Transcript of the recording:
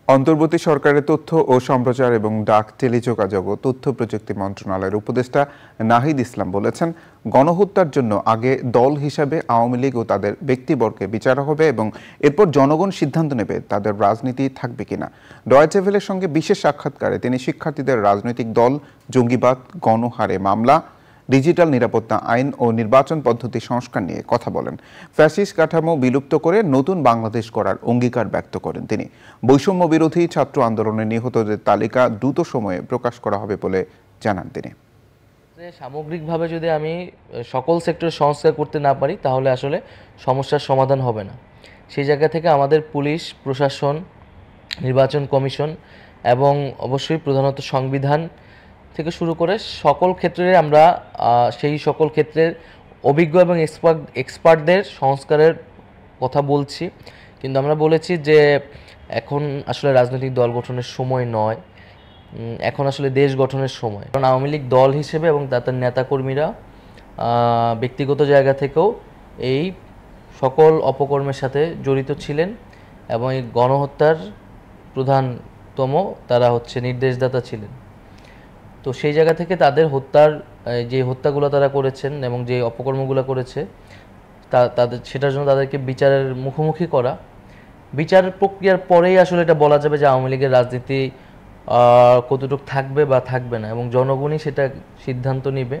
অন্তর্বর্তী সরকারের তথ্য ও সম্প্রচার এবং ডাক টেলিযোগাযোগ ও তথ্য প্রযুক্তি মন্ত্রণালয়ের উপদেষ্টা নাহিদ ইসলাম বলেছেন, গণহত্যার জন্য আগে দল হিসাবে আওয়ামী লীগ ও তাদের ব্যক্তিবর্গে বিচার হবে এবং এরপর জনগণ সিদ্ধান্ত নেবে তাদের রাজনীতি থাকবে কিনা। ডয়েচে ভেলের সঙ্গে বিশেষ সাক্ষাৎকারে তিনি শিক্ষার্থীদের রাজনৈতিক দল, জঙ্গিবাদ, গণহারে মামলা, ডিজিটাল নিরাপত্তা আইন ও নির্বাচন পদ্ধতি সংস্কার নিয়ে কথা বলেন। ফ্যাসিস্ট কাঠামো বিলুপ্ত করে নতুন বাংলাদেশ গড়ার অঙ্গীকার ব্যক্ত করেন তিনি। বৈষম্য বিরোধী ছাত্র আন্দোলনে নিহতদের তালিকা দ্রুত সময়ে প্রকাশ করা হবে বলে জানান তিনি। সামগ্রিকভাবে যদি আমি সকল সেক্টরে সংস্কার করতে না পারি তাহলে আসলে সমস্যার সমাধান হবে না। সেই জায়গা থেকে আমাদের পুলিশ প্রশাসন, নির্বাচন কমিশন এবং অবশ্যই প্রধানত সংবিধান থেকে শুরু করে সকল ক্ষেত্রে আমরা সেই সকল ক্ষেত্রের অভিজ্ঞ এবং এক্সপার্টদের সংস্কারের কথা বলছি। কিন্তু আমরা বলেছি যে এখন আসলে রাজনৈতিক দল গঠনের সময় নয়, এখন আসলে দেশ গঠনের সময়। কারণ আওয়ামী লীগ দল হিসেবে এবং তাদের নেতাকর্মীরা ব্যক্তিগত জায়গা থেকেও এই সকল অপকর্মের সাথে জড়িত ছিলেন এবং এই গণহত্যার প্রধানতম তারা হচ্ছে নির্দেশদাতা ছিলেন। তো সেই জায়গা থেকে তাদের হত্যার যে হত্যাগুলো তারা করেছেন এবং যে অপকর্মগুলো করেছে তাদের সেটার জন্য তাদেরকে বিচারের মুখোমুখি করা, বিচার প্রক্রিয়ার পরেই আসলে এটা বলা যাবে যে আওয়ামী লীগের রাজনীতি কতটুকু থাকবে বা থাকবে না, এবং জনগণই সেটা সিদ্ধান্ত নেবে।